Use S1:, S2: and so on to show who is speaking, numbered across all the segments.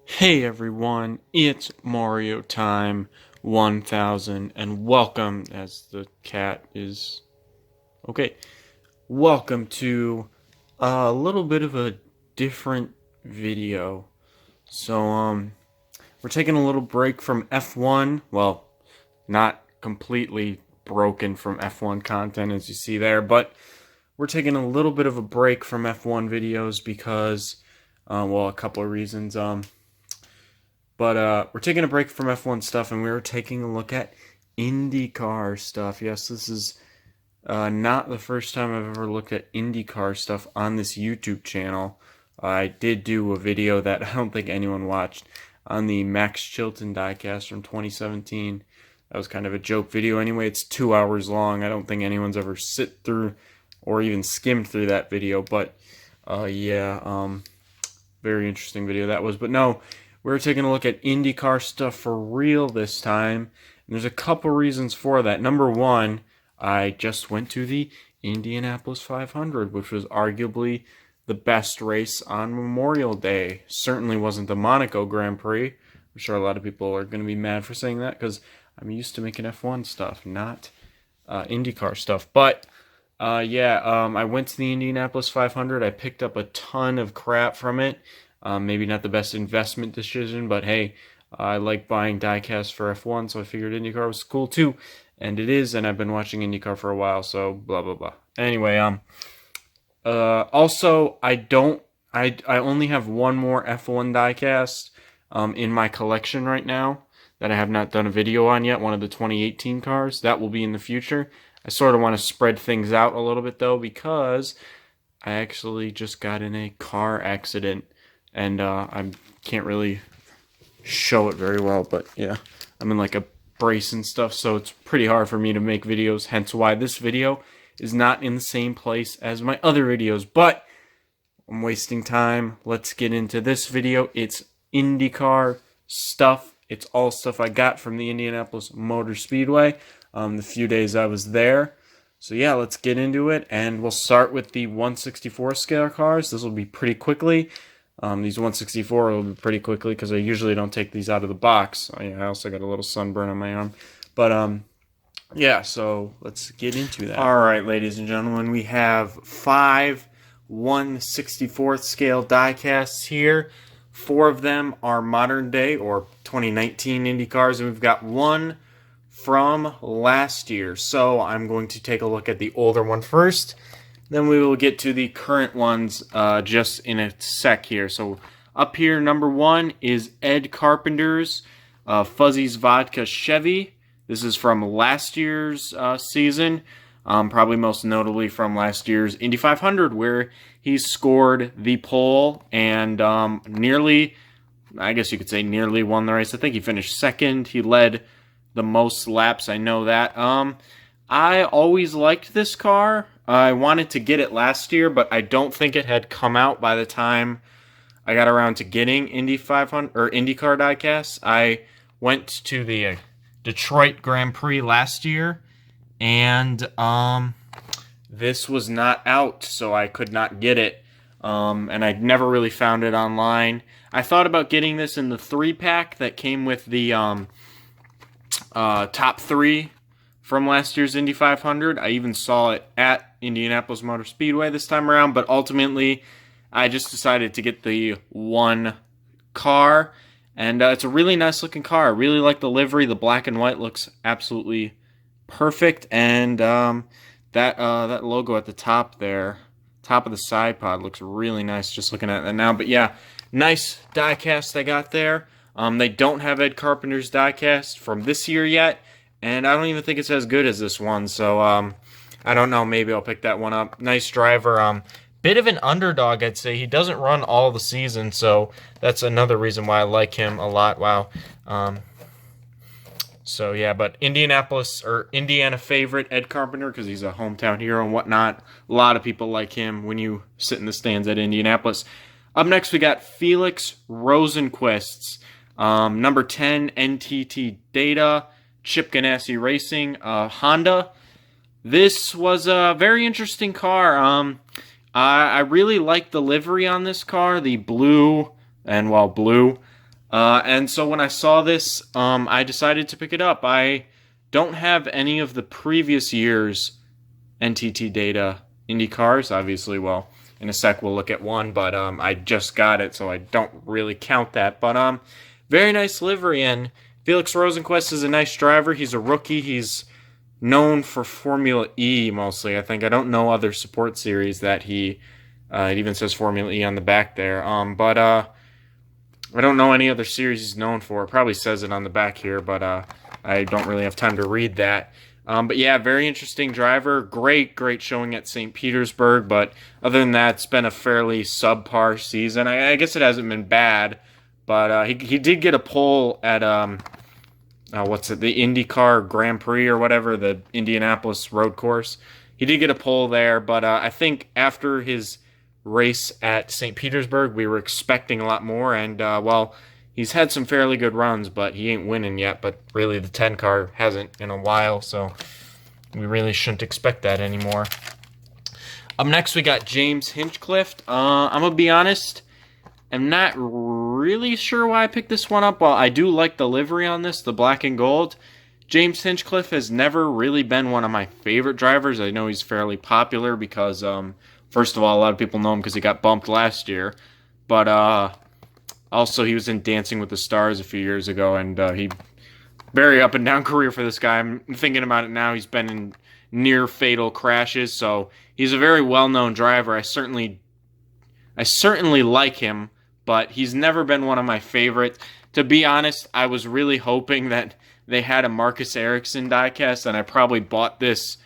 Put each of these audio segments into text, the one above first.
S1: Hey everyone, it's Mario Time 1000 and welcome, as the cat is okay, welcome to a little bit of a different video. We're taking a little break from F1, well, not completely broken from F1 content as you see there, but we're taking a little bit of a break from F1 videos because, a couple of reasons. But we're taking a break from F1 stuff, and we were taking a look at IndyCar stuff. Yes, this is not the first time I've ever looked at IndyCar stuff on this YouTube channel. I did do a video that I don't think anyone watched on the Max Chilton diecast from 2017. That was kind of a joke video anyway. It's 2 hours long. I don't think anyone's ever sit through or even skimmed through that video. But very interesting video that was. But no, we're taking a look at IndyCar stuff for real this time. And there's a couple reasons for that. Number one, I just went to the Indianapolis 500, which was arguably the best race on Memorial Day. Certainly wasn't the Monaco Grand Prix. I'm sure a lot of people are going to be mad for saying that because I'm used to making F1 stuff, not IndyCar stuff. But I went to the Indianapolis 500. I picked up a ton of crap from it. Maybe not the best investment decision, but hey, I like buying diecasts for F1, so I figured IndyCar was cool too, and it is. And I've been watching IndyCar for a while, so blah blah blah. Anyway, also I only have one more F1 diecast in my collection right now that I have not done a video on yet. One of the 2018 cars that will be in the future. I sort of want to spread things out a little bit though because I actually just got in a car accident. And I can't really show it very well, but yeah, I'm in like a brace and stuff, so it's pretty hard for me to make videos, hence why this video is not in the same place as my other videos. But I'm wasting time. Let's get into this video. It's IndyCar stuff. It's all stuff I got from the Indianapolis Motor Speedway the few days I was there. So yeah, let's get into it, and we'll start with the 1/64 scale cars. This will be pretty quickly. These 1/64 will be pretty quickly because I usually don't take these out of the box. I also got a little sunburn on my arm. But, yeah, so let's get into that. Alright, ladies and gentlemen, we have 5 1/64th scale diecasts here. 4 of them are modern day or 2019 Indy cars, and we've got one from last year. So I'm going to take a look at the older one first. Then we will get to the current ones just in a sec here. So up here, number 1 is Ed Carpenter's Fuzzy's Vodka Chevy. This is from last year's season, probably most notably from last year's Indy 500, where he scored the pole and nearly, I guess you could say nearly won the race. I think he finished second. He led the most laps, I know that. I always liked this car. I wanted to get it last year, but I don't think it had come out by the time I got around to getting Indy 500 or IndyCar diecasts. I went to the Detroit Grand Prix last year, and this was not out, so I could not get it. And I never really found it online. I thought about getting this in the 3-pack that came with the top 3 from last year's Indy 500. I even saw it at Indianapolis Motor Speedway this time around, but ultimately I just decided to get the one car, and it's a really nice looking car. I really like the livery. The black and white looks absolutely perfect, and that logo at the top there, top of the side pod, looks really nice just looking at that now. But yeah, nice diecast I got there. They don't have Ed Carpenter's diecast from this year yet, and I don't even think it's as good as this one, so I don't know, maybe I'll pick that one up. Nice driver, bit of an underdog, I'd say. He doesn't run all the season, so that's another reason why I like him a lot. Wow. So yeah, but Indianapolis, or Indiana favorite, Ed Carpenter, because he's a hometown hero and whatnot. A lot of people like him when you sit in the stands at Indianapolis. Up next, we got Felix Rosenqvist's number 10 NTT Data Chip Ganassi Racing Honda. This was a very interesting car. I really like the livery on this car, the blue, and well, blue. And so when I saw this, I decided to pick it up. I don't have any of the previous year's NTT data Indy cars, obviously. Well, in a sec we'll look at one, but I just got it, so I don't really count that. But very nice livery, and Felix Rosenqvist is a nice driver. He's a rookie. He's known for Formula E mostly, I think. I don't know other support series that he... it even says Formula E on the back there. But I don't know any other series he's known for. It probably says it on the back here, but I don't really have time to read that. But yeah, very interesting driver. Great showing at St. Petersburg, but other than that, it's been a fairly subpar season. I guess it hasn't been bad, but he did get a pole at the IndyCar Grand Prix or whatever, the Indianapolis road course. He did get a pole there, but I think after his race at St. Petersburg, we were expecting a lot more, and well, he's had some fairly good runs, but he ain't winning yet. But really, the 10 car hasn't in a while, so we really shouldn't expect that anymore. Up next, we got James Hinchcliffe. I'm gonna be honest, I'm not really sure why I picked this one up. While I do like the livery on this, the black and gold, James Hinchcliffe has never really been one of my favorite drivers. I know he's fairly popular because first of all, a lot of people know him because he got bumped last year. But also, he was in Dancing with the Stars a few years ago, and he very up and down career for this guy. I'm thinking about it now. He's been in near fatal crashes, so he's a very well-known driver. I certainly like him, but he's never been one of my favorites. To be honest, I was really hoping that they had a Marcus Ericsson diecast, and I probably bought this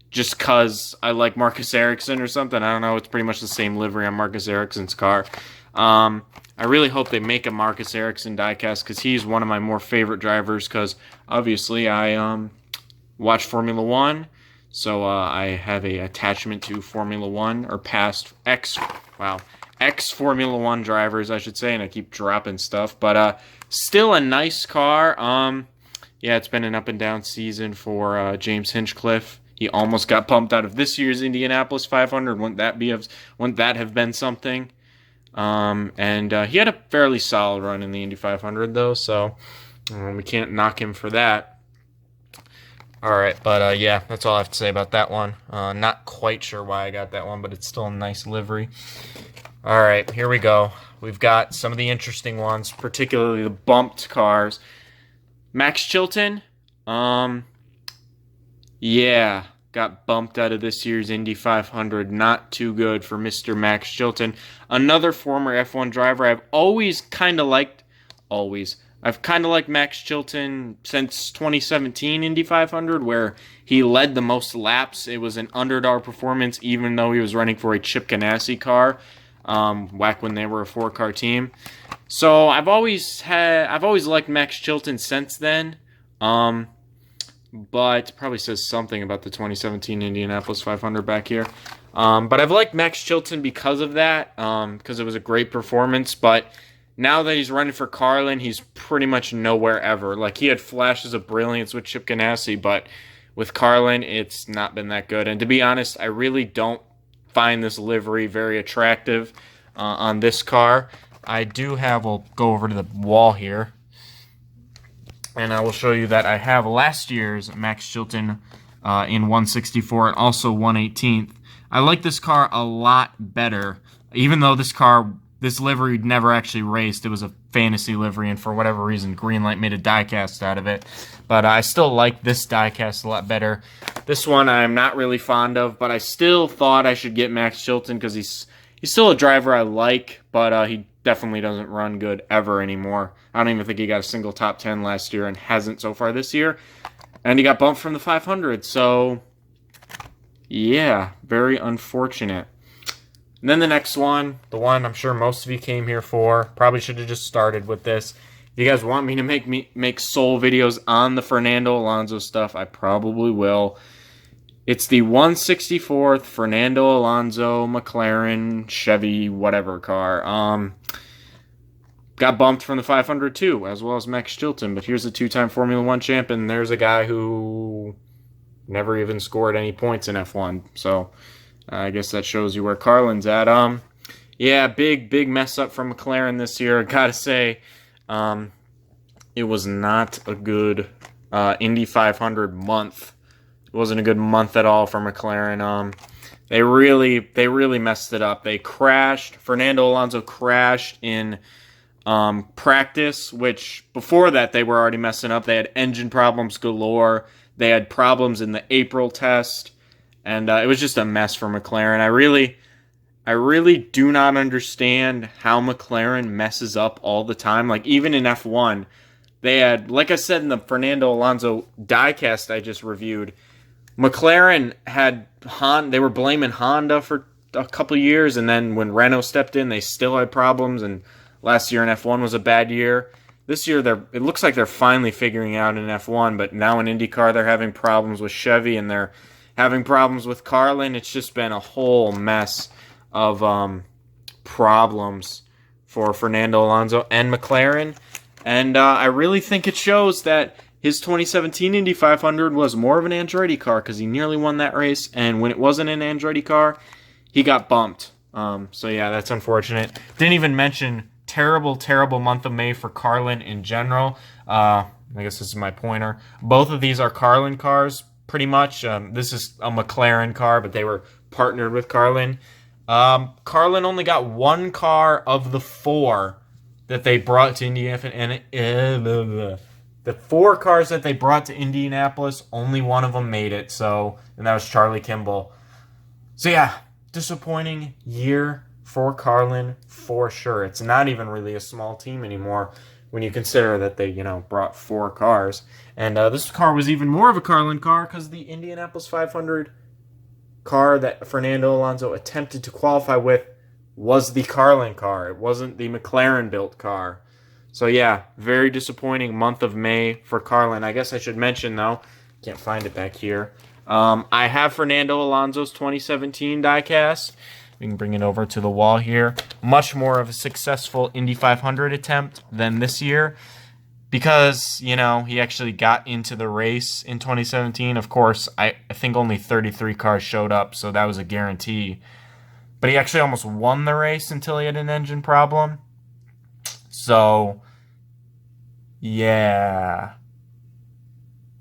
S1: just because I like Marcus Ericsson or something. I don't know. It's pretty much the same livery on Marcus Ericsson's car. I really hope they make a Marcus Ericsson diecast because he's one of my more favorite drivers because obviously I watch Formula One, so I have a attachment to Formula One or past ex-Formula One drivers, I should say, and I keep dropping stuff. But still a nice car. Yeah, it's been an up and down season for James Hinchcliffe. He almost got bumped out of this year's Indianapolis 500. Wouldn't that have been something? And he had a fairly solid run in the Indy 500, though, so we can't knock him for that. All right, but yeah, that's all I have to say about that one. Not quite sure why I got that one, but it's still a nice livery. All right, here we go. We've got some of the interesting ones, particularly the bumped cars. Max Chilton, yeah, got bumped out of this year's Indy 500. Not too good for Mr. Max Chilton. Another former F1 driver I've kind of liked Max Chilton since 2017 Indy 500, where he led the most laps. It was an underdog performance, even though he was running for a Chip Ganassi car, back when they were a 4-car team. So I've always liked Max Chilton since then. But probably says something about the 2017 Indianapolis 500 back here. But I've liked Max Chilton because of that, because it was a great performance. But now that he's running for Carlin, he's pretty much nowhere ever. Like, he had flashes of brilliance with Chip Ganassi, but with Carlin, it's not been that good. And to be honest, I really don't find this livery very attractive on this car. We'll go over to the wall here, and I will show you that I have last year's Max Chilton in 164 and also 118th. I like this car a lot better, even though this livery never actually raced. It was a fantasy livery, and for whatever reason, Greenlight made a diecast out of it. But I still like this diecast a lot better. This one I'm not really fond of, but I still thought I should get Max Chilton because he's still a driver I like, but he definitely doesn't run good ever anymore. I don't even think he got a single top 10 last year and hasn't so far this year. And he got bumped from the 500, so yeah, very unfortunate. And then the next one, the one I'm sure most of you came here for, probably should have just started with this. If you guys want me to make sole videos on the Fernando Alonso stuff, I probably will. It's the 164th Fernando Alonso McLaren Chevy whatever car. Got bumped from the 500 too, as well as Max Chilton. But here's a 2-time Formula One champion. There's a guy who never even scored any points in F1. So I guess that shows you where Carlin's at. Yeah, big mess up from McLaren this year. I gotta say, It was not a good Indy 500 month. It wasn't a good month at all for McLaren. They really messed it up. They crashed. Fernando Alonso crashed in practice, which before that they were already messing up. They had engine problems galore. They had problems in the April test, and it was just a mess for McLaren. I really do not understand how McLaren messes up all the time. Like, even in F1, they had, like I said in the Fernando Alonso diecast I just reviewed, McLaren had they were blaming Honda for a couple years, and then when Renault stepped in, they still had problems, and last year in F1 was a bad year. This year, it looks like they're finally figuring out in F1, but now in IndyCar, they're having problems with Chevy, and they're having problems with Carlin. It's just been a whole mess of problems for Fernando Alonso and McLaren, and I really think it shows that his 2017 Indy 500 was more of an Andretti car because he nearly won that race, and when it wasn't an Andretti car, he got bumped. So yeah, that's unfortunate. Didn't even mention terrible month of May for Carlin in general. I guess this is my pointer. Both of these are Carlin cars, pretty much. This is a McLaren car, but they were partnered with Carlin. Carlin only got one car of the four that they brought to Indianapolis, and the four cars that they brought to Indianapolis, only one of them made it. And that was Charlie Kimball. So yeah, disappointing year for Carlin for sure. It's not even really a small team anymore when you consider that they, brought four cars. And this car was even more of a Carlin car because the Indianapolis 500 car that Fernando Alonso attempted to qualify with was the Carlin car. It wasn't the McLaren-built car. So yeah, very disappointing month of May for Carlin. I guess I should mention, though, can't find it back here. I have Fernando Alonso's 2017 diecast. We can bring it over to the wall here. Much more of a successful Indy 500 attempt than this year because, he actually got into the race in 2017. Of course, I think only 33 cars showed up, so that was a guarantee. But he actually almost won the race until he had an engine problem. So, yeah,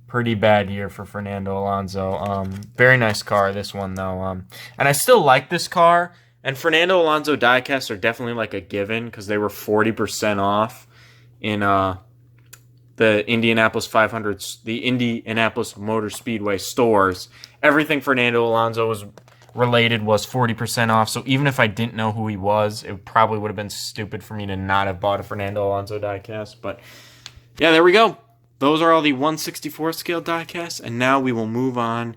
S1: pretty bad year for Fernando Alonso. Very nice car, this one, though. And I still like this car. And Fernando Alonso diecasts are definitely like a given because they were 40% off in the Indianapolis 500, the Indianapolis Motor Speedway stores. Everything Fernando Alonso was related was 40% off. So even if I didn't know who he was, it probably would have been stupid for me to not have bought a Fernando Alonso diecast. But yeah, there we go. Those are all the 1/64 scale diecasts, and now we will move on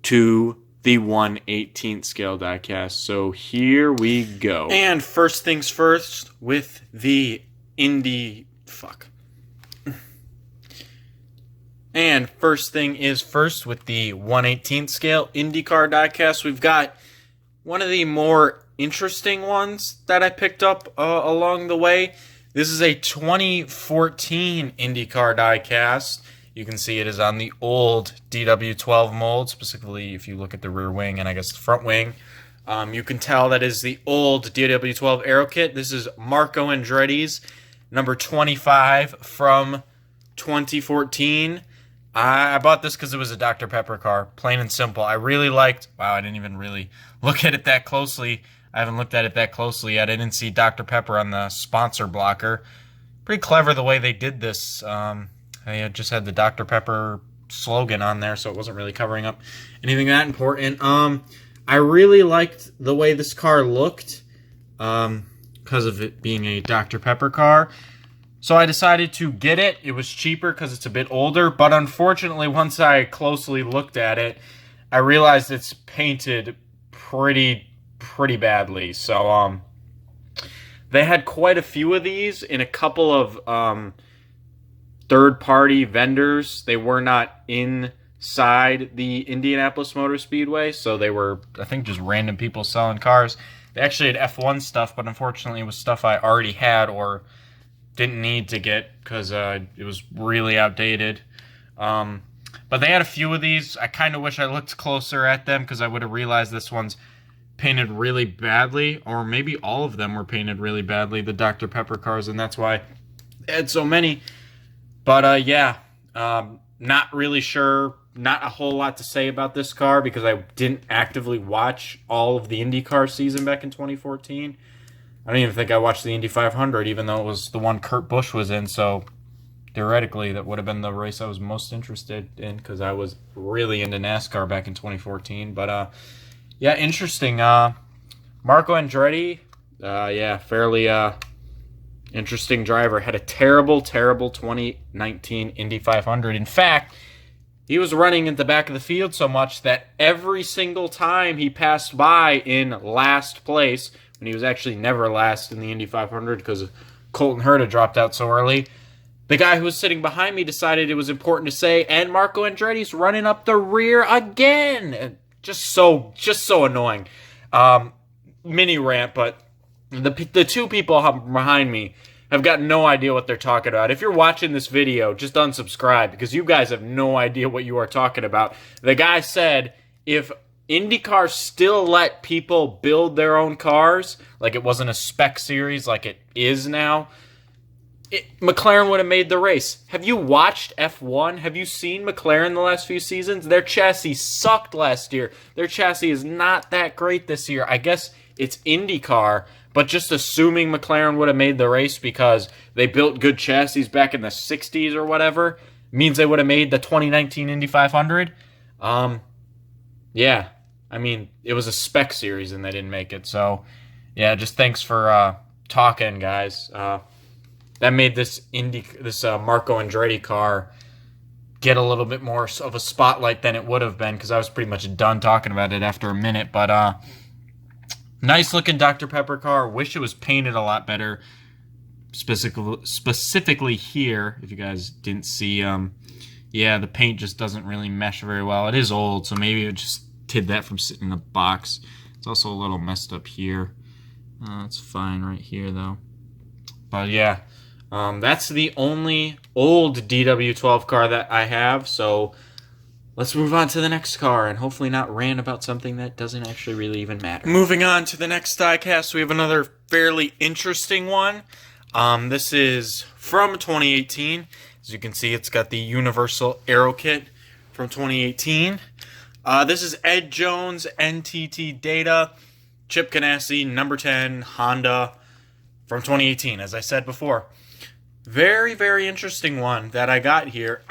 S1: to the 1/18 scale diecast. So here we go. And first things first with the And first thing is first with the 1/18 scale IndyCar diecast. We've got one of the more interesting ones that I picked up along the way. This is a 2014 IndyCar diecast. You can see it is on the old DW12 mold, specifically if you look at the rear wing and I guess the front wing. You can tell that is the old DW12 aero kit. This is Marco Andretti's number 25 from 2014. I bought this because it was a Dr. Pepper car, plain and simple. I really liked... Wow, I didn't even really look at it that closely. I haven't looked at it that closely yet. I didn't see Dr. Pepper on the sponsor blocker. Pretty clever the way they did this. They just had the Dr. Pepper slogan on there, so it wasn't really covering up anything that important. I really liked the way this car looked because of it being a Dr. Pepper car. So I decided to get it. It was cheaper because it's a bit older, but unfortunately, once I closely looked at it, I realized it's painted pretty badly. So they had quite a few of these in a couple of third-party vendors. They were not inside the Indianapolis Motor Speedway, so they were, I think, just random people selling cars. They actually had F1 stuff, but unfortunately it was stuff I already had or didn't need to get because it was really outdated. But they had a few of these. I kind of wish I looked closer at them because I would have realized this one's painted really badly, or maybe all of them were painted really badly, the Dr. Pepper cars, and that's why had so many. But yeah, not really sure. Not a whole lot to say about this car because I didn't actively watch all of the IndyCar season back in 2014. I don't even think I watched the Indy 500, even though it was the one Kurt Busch was in. So theoretically, that would have been the race I was most interested in because I was really into NASCAR back in 2014. But yeah, interesting. Marco Andretti, yeah, fairly interesting driver. Had a terrible 2019 Indy 500. In fact, he was running in the back of the field so much that every single time he passed by in last place, when he was actually never last in the Indy 500 because Colton Herta dropped out so early, the guy who was sitting behind me decided it was important to say, and Marco Andretti's running up the rear again. Just so annoying. Mini rant, but the two people behind me have got no idea what they're talking about. If you're watching this video, just unsubscribe because you guys have no idea what you are talking about. The guy said if IndyCar still let people build their own cars, like it wasn't a spec series like it is now, McLaren would have made the race. Have you watched F1? Have you seen McLaren the last few seasons? Their chassis sucked last year. Their chassis is not that great this year. I guess it's IndyCar, but just assuming McLaren would have made the race because they built good chassis back in the 60s or whatever means they would have made the 2019 Indy 500. Yeah, I mean, it was a spec series and they didn't make it. So, yeah, just thanks for talking, guys. That made this Marco Andretti car get a little bit more of a spotlight than it would have been because I was pretty much done talking about it after a minute. But nice looking Dr. Pepper car. Wish it was painted a lot better. Specifically here, if you guys didn't see, yeah, the paint just doesn't really mesh very well. It is old, so maybe it just did that from sitting in the box. It's also a little messed up here. It's fine right here though. But yeah. That's the only old DW12 car that I have, so let's move on to the next car and hopefully not rant about something that doesn't actually really even matter. Moving on to the next diecast, we have another fairly interesting one. This is from 2018. As you can see, it's got the Universal Aero Kit from 2018. This is Ed Jones, NTT Data, Chip Ganassi, number 10, Honda from 2018, as I said before. Very, very interesting one that I got here.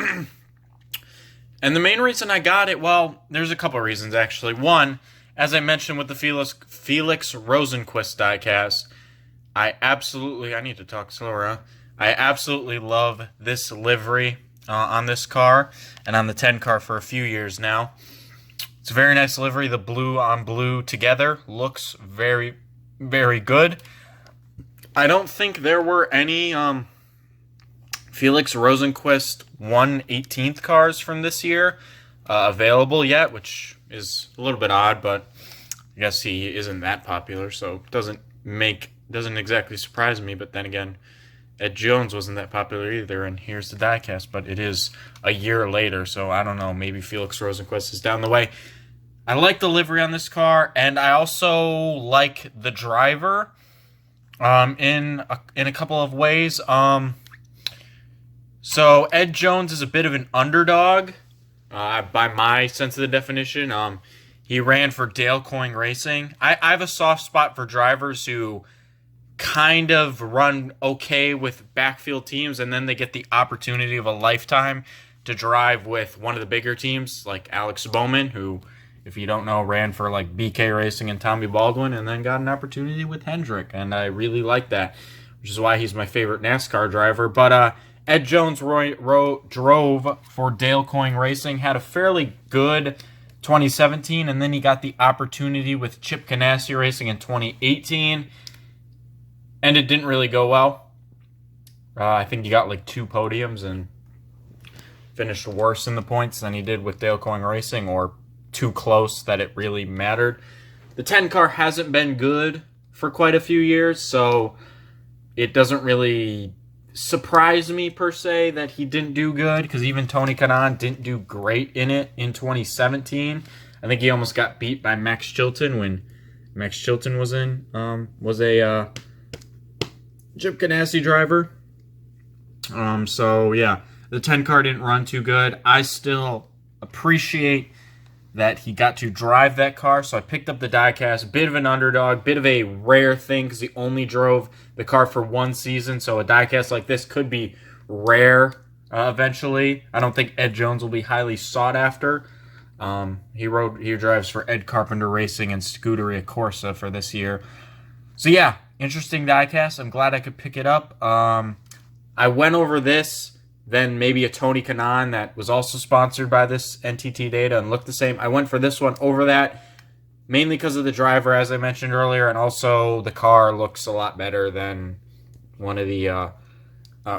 S1: And the main reason I got it, well, there's a couple of reasons, actually. One, as I mentioned with the Felix Rosenqvist diecast, I need to talk slower, huh? I absolutely love this livery on this car and on the 10 car for a few years now. It's a very nice livery. The blue on blue together looks very, very good. I don't think there were any Felix Rosenqvist 1/18th cars from this year available yet, which is a little bit odd, but I guess he isn't that popular, so it doesn't exactly surprise me. But then again, Ed Jones wasn't that popular either, and here's the diecast, but it is a year later, so I don't know, maybe Felix Rosenqvist is down the way. I like the livery on this car, and I also like the driver in a couple of ways. So Ed Jones is a bit of an underdog by my sense of the definition. He ran for Dale Coyne Racing. I have a soft spot for drivers who kind of run okay with backfield teams, and then they get the opportunity of a lifetime to drive with one of the bigger teams, like Alex Bowman, who, if you don't know, ran for like BK Racing and Tommy Baldwin, and then got an opportunity with Hendrick, and I really like that, which is why he's my favorite NASCAR driver. But Ed Jones drove for Dale Coyne Racing, had a fairly good 2017, and then he got the opportunity with Chip Ganassi Racing in 2018, and it didn't really go well. I think he got like 2 podiums and finished worse in the points than he did with Dale Coyne Racing, or too close that it really mattered. The 10 car hasn't been good for quite a few years, so it doesn't really surprise me per se that he didn't do good, because even Tony Kanaan didn't do great in it in 2017. I think he almost got beat by Max Chilton when Max Chilton was a Chip Ganassi driver. So yeah, the 10 car didn't run too good. I still appreciate that he got to drive that car, so I picked up the diecast. Bit of an underdog, bit of a rare thing because he only drove the car for one season, so a diecast like this could be rare eventually. I don't think Ed Jones will be highly sought after. He drives for Ed Carpenter Racing and Scuderia Corsa for this year. So yeah, interesting diecast. I'm glad I could pick it up. I went over this, then maybe a Tony Kanaan that was also sponsored by this NTT Data and looked the same. I went for this one over that, mainly because of the driver, as I mentioned earlier, and also the car looks a lot better than one of the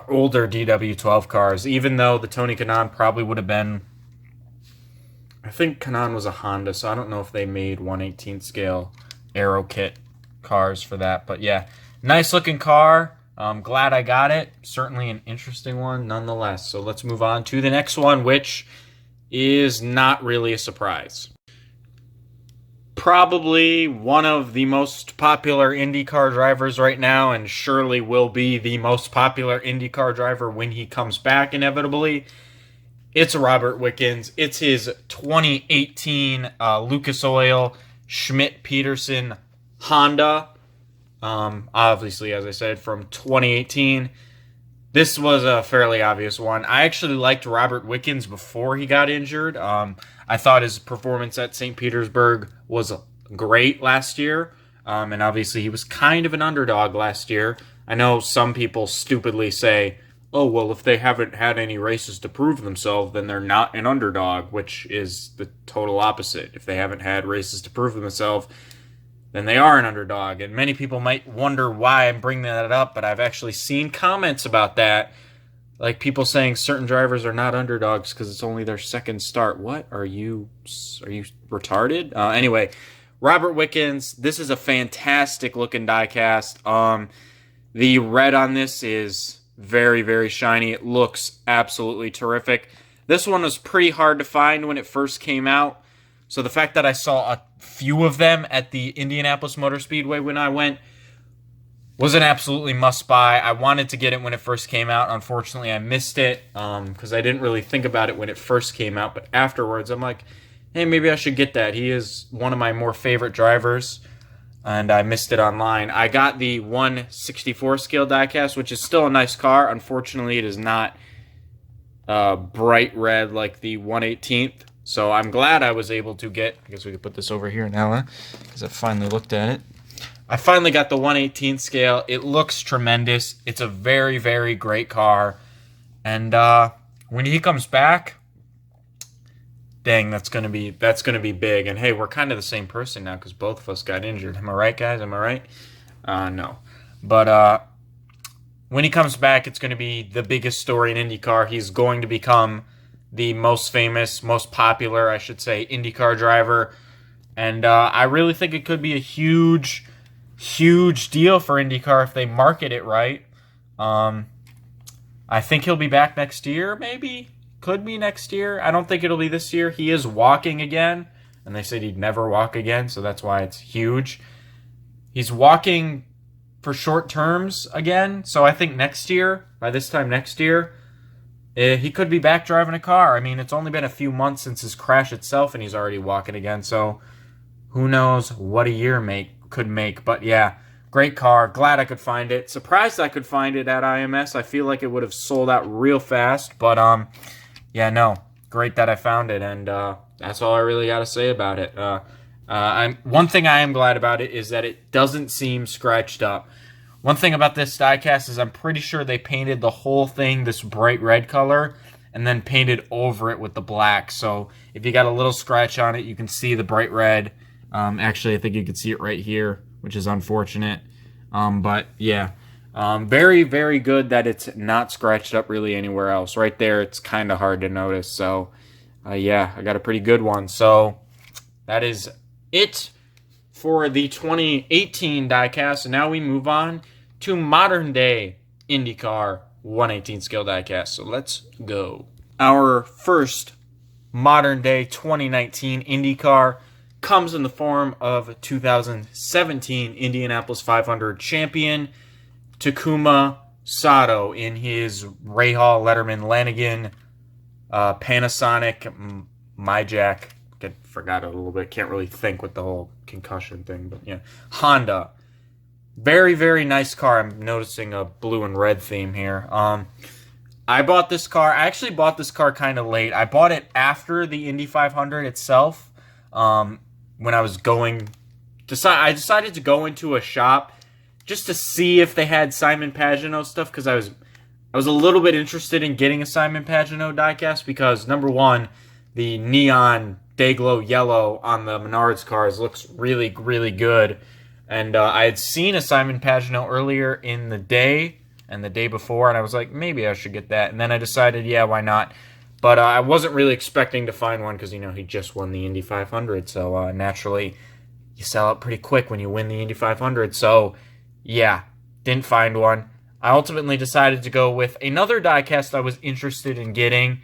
S1: older DW12 cars, even though the Tony Kanaan probably would have been, I think Kanaan was a Honda, so I don't know if they made 1/18 scale aero kit cars for that. But yeah, nice looking car. I'm glad I got it. Certainly an interesting one nonetheless. So let's move on to the next one, which is not really a surprise. Probably one of the most popular IndyCar drivers right now, and surely will be the most popular IndyCar driver when he comes back inevitably. It's Robert Wickens. It's his 2018 Lucas Oil Schmidt-Peterson Honda. Obviously, as I said, from 2018. This was a fairly obvious one. I actually liked Robert Wickens before he got injured. I thought his performance at St. Petersburg was great last year. And obviously, he was kind of an underdog last year. I know some people stupidly say, oh, well, if they haven't had any races to prove themselves, then they're not an underdog, which is the total opposite. If they haven't had races to prove themselves, then they are an underdog. And many people might wonder why I'm bringing that up, but I've actually seen comments about that, like people saying certain drivers are not underdogs because it's only their second start. What? Are you retarded? Anyway, Robert Wickens, this is a fantastic-looking diecast. The red on this is very, very shiny. It looks absolutely terrific. This one was pretty hard to find when it first came out. So the fact that I saw a few of them at the Indianapolis Motor Speedway when I went was an absolutely must-buy. I wanted to get it when it first came out. Unfortunately, I missed it because I didn't really think about it when it first came out. But afterwards, I'm like, hey, maybe I should get that. He is one of my more favorite drivers, and I missed it online. I got the 1/64 scale diecast, which is still a nice car. Unfortunately, it is not bright red like the 1/18th. So I'm glad I was able to get, I guess we could put this over here now, because I finally looked at it. I finally got the 1/18 scale. It looks tremendous. It's a very, very great car. And when he comes back, dang, that's gonna be big. And hey, we're kind of the same person now because both of us got injured. Am I right, guys? Am I right? No. But when he comes back, it's going to be the biggest story in IndyCar. He's going to become the most famous, most popular, I should say, IndyCar driver. And I really think it could be a huge, huge deal for IndyCar if they market it right. I think he'll be back next year, maybe. Could be next year. I don't think it'll be this year. He is walking again, and they said he'd never walk again, so that's why it's huge. He's walking for short terms again, so I think next year, by this time next year, he could be back driving a car. I mean, it's only been a few months since his crash itself, and he's already walking again, so who knows what a year could make. But yeah, great car. Glad I could find it. Surprised I could find it at IMS. I feel like it would have sold out real fast, but yeah, no, great that I found it, and that's all I really got to say about it. One thing I am glad about it is that it doesn't seem scratched up. One thing about this diecast is I'm pretty sure they painted the whole thing this bright red color and then painted over it with the black. So if you got a little scratch on it, you can see the bright red. Actually, I think you can see it right here, which is unfortunate. But yeah, very, very good that it's not scratched up really anywhere else. Right there, it's kind of hard to notice. So yeah, I got a pretty good one. So that is it for the 2018 diecast. And now we move on to modern day IndyCar 1/18 scale diecast. So let's go. Our first modern day 2019 IndyCar comes in the form of 2017 Indianapolis 500 champion Takuma Sato in his Rahal, Letterman, Lanigan, Panasonic, MyJack. Forgot it a little bit. Can't really think with the whole concussion thing, but yeah. Honda. Very, very nice car. I'm noticing a blue and red theme here. I bought this car. I actually bought this car kind of late. I bought it after the Indy 500 itself. When I was I decided to go into a shop just to see if they had Simon Pagenaud stuff, because I was a little bit interested in getting a Simon Pagenaud diecast because, number one, the neon Dayglow yellow on the Menards cars looks really, really good. And I had seen a Simon Pagenaud earlier in the day and the day before, and I was like, maybe I should get that. And then I decided, yeah, why not? But I wasn't really expecting to find one because, he just won the Indy 500. So naturally, you sell out pretty quick when you win the Indy 500. So, yeah, didn't find one. I ultimately decided to go with another diecast I was interested in getting,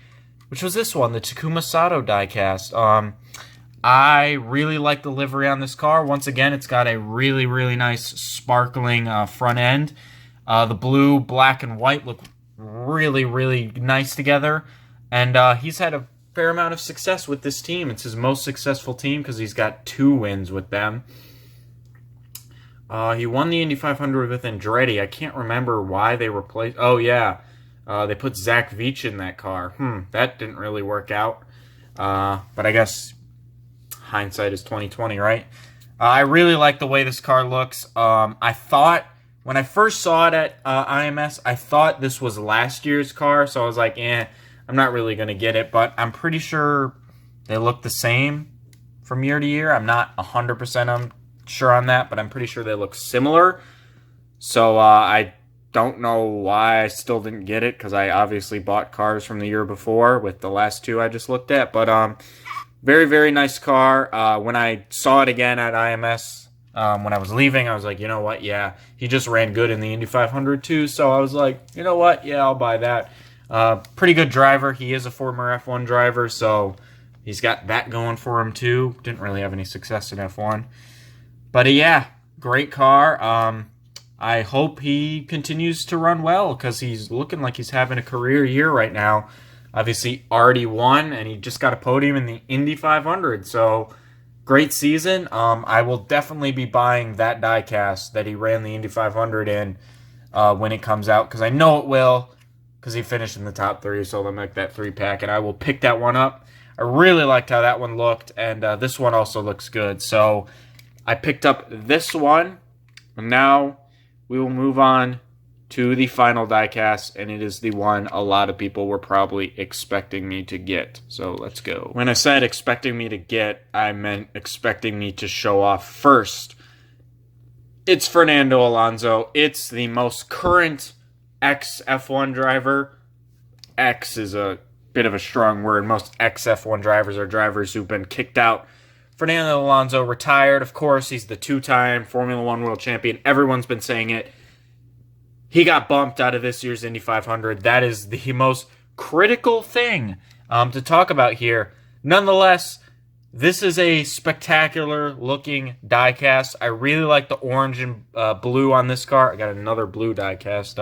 S1: which was this one, the Takuma Sato diecast. I really like the livery on this car. Once again, it's got a really, really nice sparkling front end. The blue, black, and white look really, really nice together. And he's had a fair amount of success with this team. It's his most successful team because he's got 2 wins with them. He won the Indy 500 with Andretti. I can't remember why they replaced... Oh, yeah. They put Zach Veach in that car. That didn't really work out. But I guess... hindsight is 20/20, right? I really like the way this car looks. I thought, when I first saw it at IMS, I thought this was last year's car, so I was like, I'm not really going to get it, but I'm pretty sure they look the same from year to year. I'm not 100% sure on that, but I'm pretty sure they look similar. So I don't know why I still didn't get it, because I obviously bought cars from the year before with the last 2 I just looked at, but very, very nice car. When I saw it again at IMS, when I was leaving, I was like, you know what? Yeah, he just ran good in the Indy 500 too. So I was like, you know what? Yeah, I'll buy that. Pretty good driver. He is a former F1 driver, so he's got that going for him too. Didn't really have any success in F1. But yeah, great car. I hope he continues to run well because he's looking like he's having a career year right now. Obviously, already won, and he just got a podium in the Indy 500. So, great season. I will definitely be buying that diecast that he ran the Indy 500 in when it comes out, because I know it will, because he finished in the top 3, so they'll make that 3-pack, and I will pick that one up. I really liked how that one looked, and this one also looks good. So, I picked up this one, and now we will move on to the final diecast, and it is the one a lot of people were probably expecting me to get. So let's go. When I said expecting me to get, I meant expecting me to show off first. It's Fernando Alonso. It's the most current ex-F1 driver. Ex is a bit of a strong word. Most ex-F1 drivers are drivers who've been kicked out. Fernando Alonso retired. Of course, he's the 2-time Formula One world champion. Everyone's been saying it. He got bumped out of this year's Indy 500. That is the most critical thing to talk about here. Nonetheless, this is a spectacular-looking diecast. I really like the orange and blue on this car. I got another blue diecast.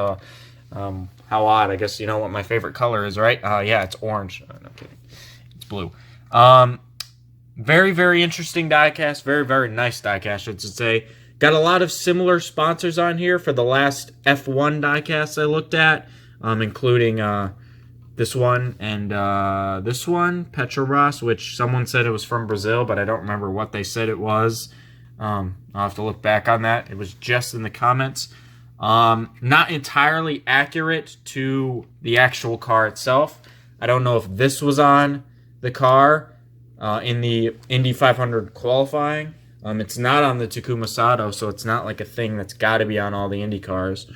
S1: How odd. I guess you know what my favorite color is, right? Yeah, it's orange. No, I'm kidding. It's blue. Very, very interesting diecast. Very, very nice diecast, I should say. Got a lot of similar sponsors on here for the last F1 diecasts I looked at, including this one and this one, Petrobras, which someone said it was from Brazil, but I don't remember what they said it was. I'll have to look back on that. It was just in the comments. Not entirely accurate to the actual car itself. I don't know if this was on the car in the Indy 500 qualifying. It's not on the Takuma Sato, so it's not like a thing that's got to be on all the Indy cars.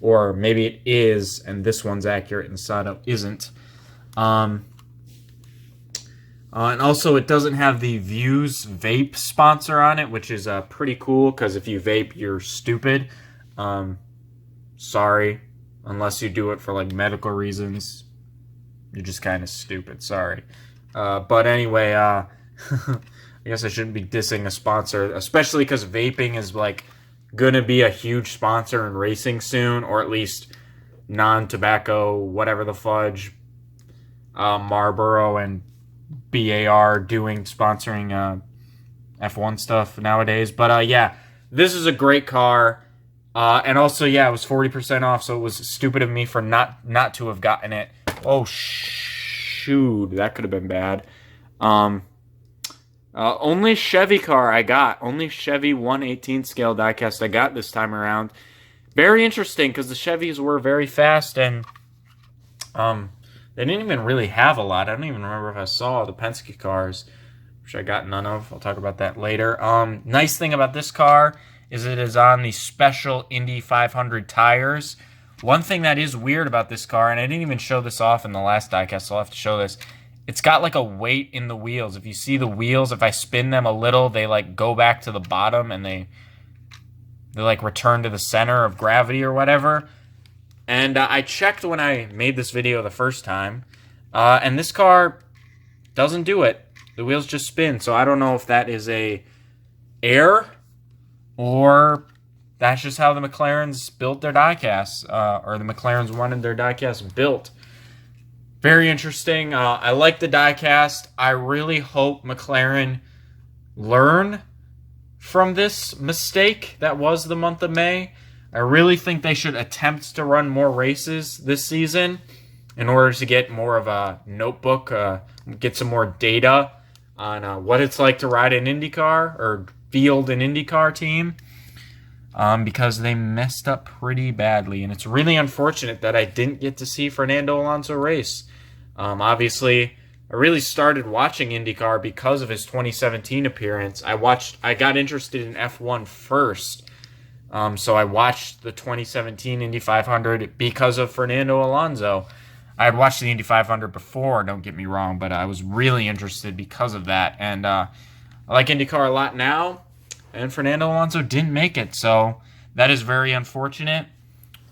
S1: Or maybe it is, and this one's accurate and Sato isn't. And also, it doesn't have the Views Vape sponsor on it, which is pretty cool, because if you vape, you're stupid. Sorry. Unless you do it for, like, medical reasons. You're just kind of stupid. Sorry. But anyway, I guess I shouldn't be dissing a sponsor, especially because vaping is, like, going to be a huge sponsor in racing soon, or at least non-tobacco, whatever the fudge, Marlboro and BAR sponsoring F1 stuff nowadays. But yeah, this is a great car. And also, yeah, it was 40% off, so it was stupid of me for not to have gotten it. Oh, shoot, that could have been bad. Only Chevy car I got. Only Chevy 1/18 scale diecast I got this time around. Very interesting, because the Chevys were very fast, and they didn't even really have a lot. I don't even remember if I saw the Penske cars, which I got none of. I'll talk about that later. Nice thing about this car is it is on the special Indy 500 tires. One thing that is weird about this car, and I didn't even show this off in the last diecast, so I'll have to show this. It's got like a weight in the wheels. If you see the wheels, if I spin them a little, they like go back to the bottom and they like return to the center of gravity or whatever. And I checked when I made this video the first time, and this car doesn't do it. The wheels just spin, so I don't know if that is a error or that's just how the McLarens built their diecasts, or the McLarens wanted their diecast built. Very interesting. I like the diecast. I really hope McLaren learn from this mistake that was the month of May. I really think they should attempt to run more races this season in order to get more of a notebook, get some more data on what it's like to ride an IndyCar or field an IndyCar team, because they messed up pretty badly. And it's really unfortunate that I didn't get to see Fernando Alonso race. Obviously, I really started watching IndyCar because of his 2017 appearance. I got interested in F1 first. So I watched the 2017 Indy 500 because of Fernando Alonso. I had watched the Indy 500 before, don't get me wrong, but I was really interested because of that. And I like IndyCar a lot now, and Fernando Alonso didn't make it, so that is very unfortunate.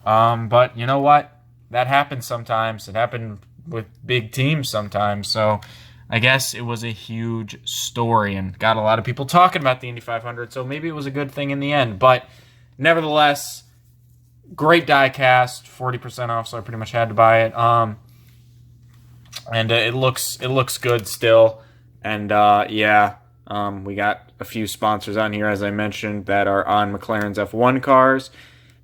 S1: But you know what? That happens sometimes. It happened with big teams sometimes, so I guess it was a huge story and got a lot of people talking about the Indy 500, so maybe it was a good thing in the end. But nevertheless, great diecast, 40% off, so I pretty much had to buy it. And it looks good still. And yeah, we got a few sponsors on here, as I mentioned, that are on McLaren's F1 cars.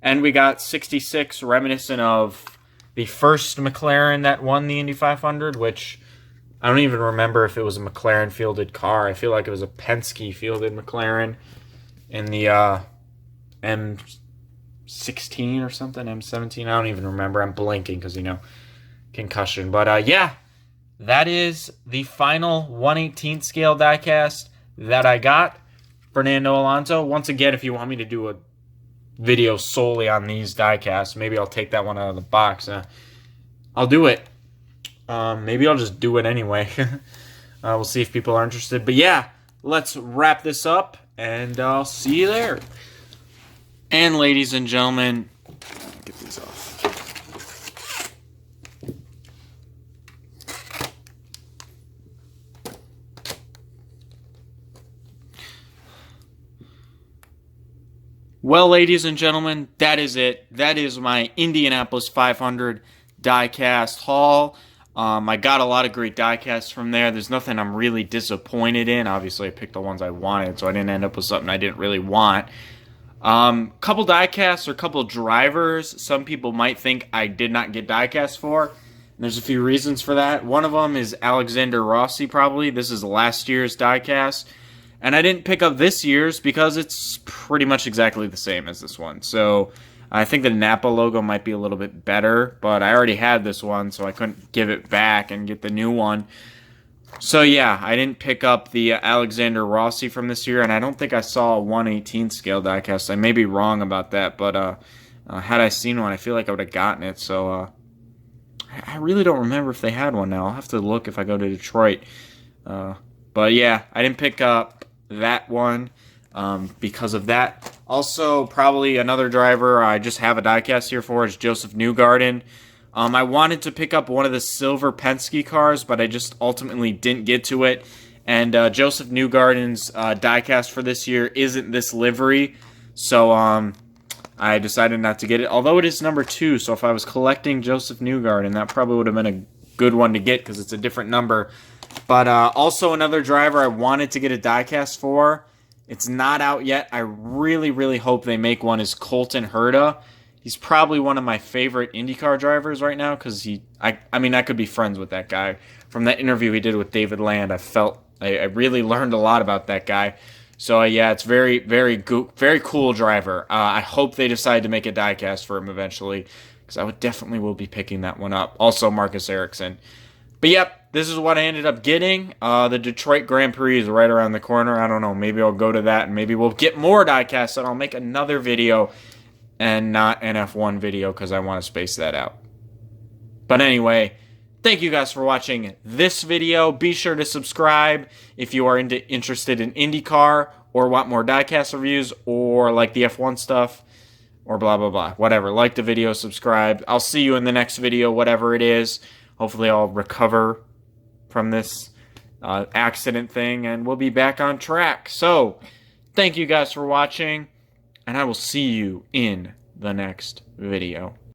S1: And we got 66 reminiscent of the first McLaren that won the Indy 500, which I don't even remember if it was a McLaren fielded car. I feel like it was a Penske fielded McLaren in the M16 or something, M17. I don't even remember. I'm blanking because, concussion. But yeah, that is the final 1/18 scale diecast that I got. Fernando Alonso. Once again, if you want me to do a video solely on these diecasts, maybe I'll take that one out of the box. I'll do it. Maybe I'll just do it anyway. We'll see if people are interested. But yeah, let's wrap this up, and I'll see you there. And ladies and gentlemen, get these off. Well, ladies and gentlemen, that is it. That is my Indianapolis 500 diecast haul. I got a lot of great diecasts from there. There's nothing I'm really disappointed in. Obviously, I picked the ones I wanted, so I didn't end up with something I didn't really want. Couple diecasts or couple drivers some people might think I did not get diecasts for. And there's a few reasons for that. One of them is Alexander Rossi, probably. This is last year's diecast. And I didn't pick up this year's because it's pretty much exactly the same as this one. So I think the Napa logo might be a little bit better, but I already had this one, so I couldn't give it back and get the new one. So yeah, I didn't pick up the Alexander Rossi from this year, and I don't think I saw a 1/18 scale diecast. I may be wrong about that, but had I seen one, I feel like I would have gotten it. So I really don't remember if they had one now. I'll have to look if I go to Detroit. But yeah, I didn't pick up that one because of that. Also, probably another driver I just have a diecast here for is Joseph Newgarden. I wanted to pick up one of the silver Penske cars, but I just ultimately didn't get to it. And Joseph Newgarden's diecast for this year isn't this livery, so I I decided not to get it, although it is number 2. So if I was collecting Joseph Newgarden, that probably would have been a good one to get because it's a different number. But also another driver I wanted to get a diecast for. It's not out yet. I really, really hope they make one, is Colton Herta. He's probably one of my favorite IndyCar drivers right now because I mean, I could be friends with that guy. From that interview he did with David Land, I really learned a lot about that guy. So, yeah, it's very, very cool driver. I hope they decide to make a diecast for him eventually because I definitely will be picking that one up. Also, Marcus Ericsson. But, yep, this is what I ended up getting. The Detroit Grand Prix is right around the corner. I don't know. Maybe I'll go to that, and maybe we'll get more diecasts, and I'll make another video and not an F1 video because I want to space that out. But anyway, thank you guys for watching this video. Be sure to subscribe if you are interested in IndyCar or want more diecast reviews or like the F1 stuff or blah, blah, blah. Whatever. Like the video, subscribe. I'll see you in the next video, whatever it is. Hopefully I'll recover from this accident thing and we'll be back on track. So, thank you guys for watching, and I will see you in the next video.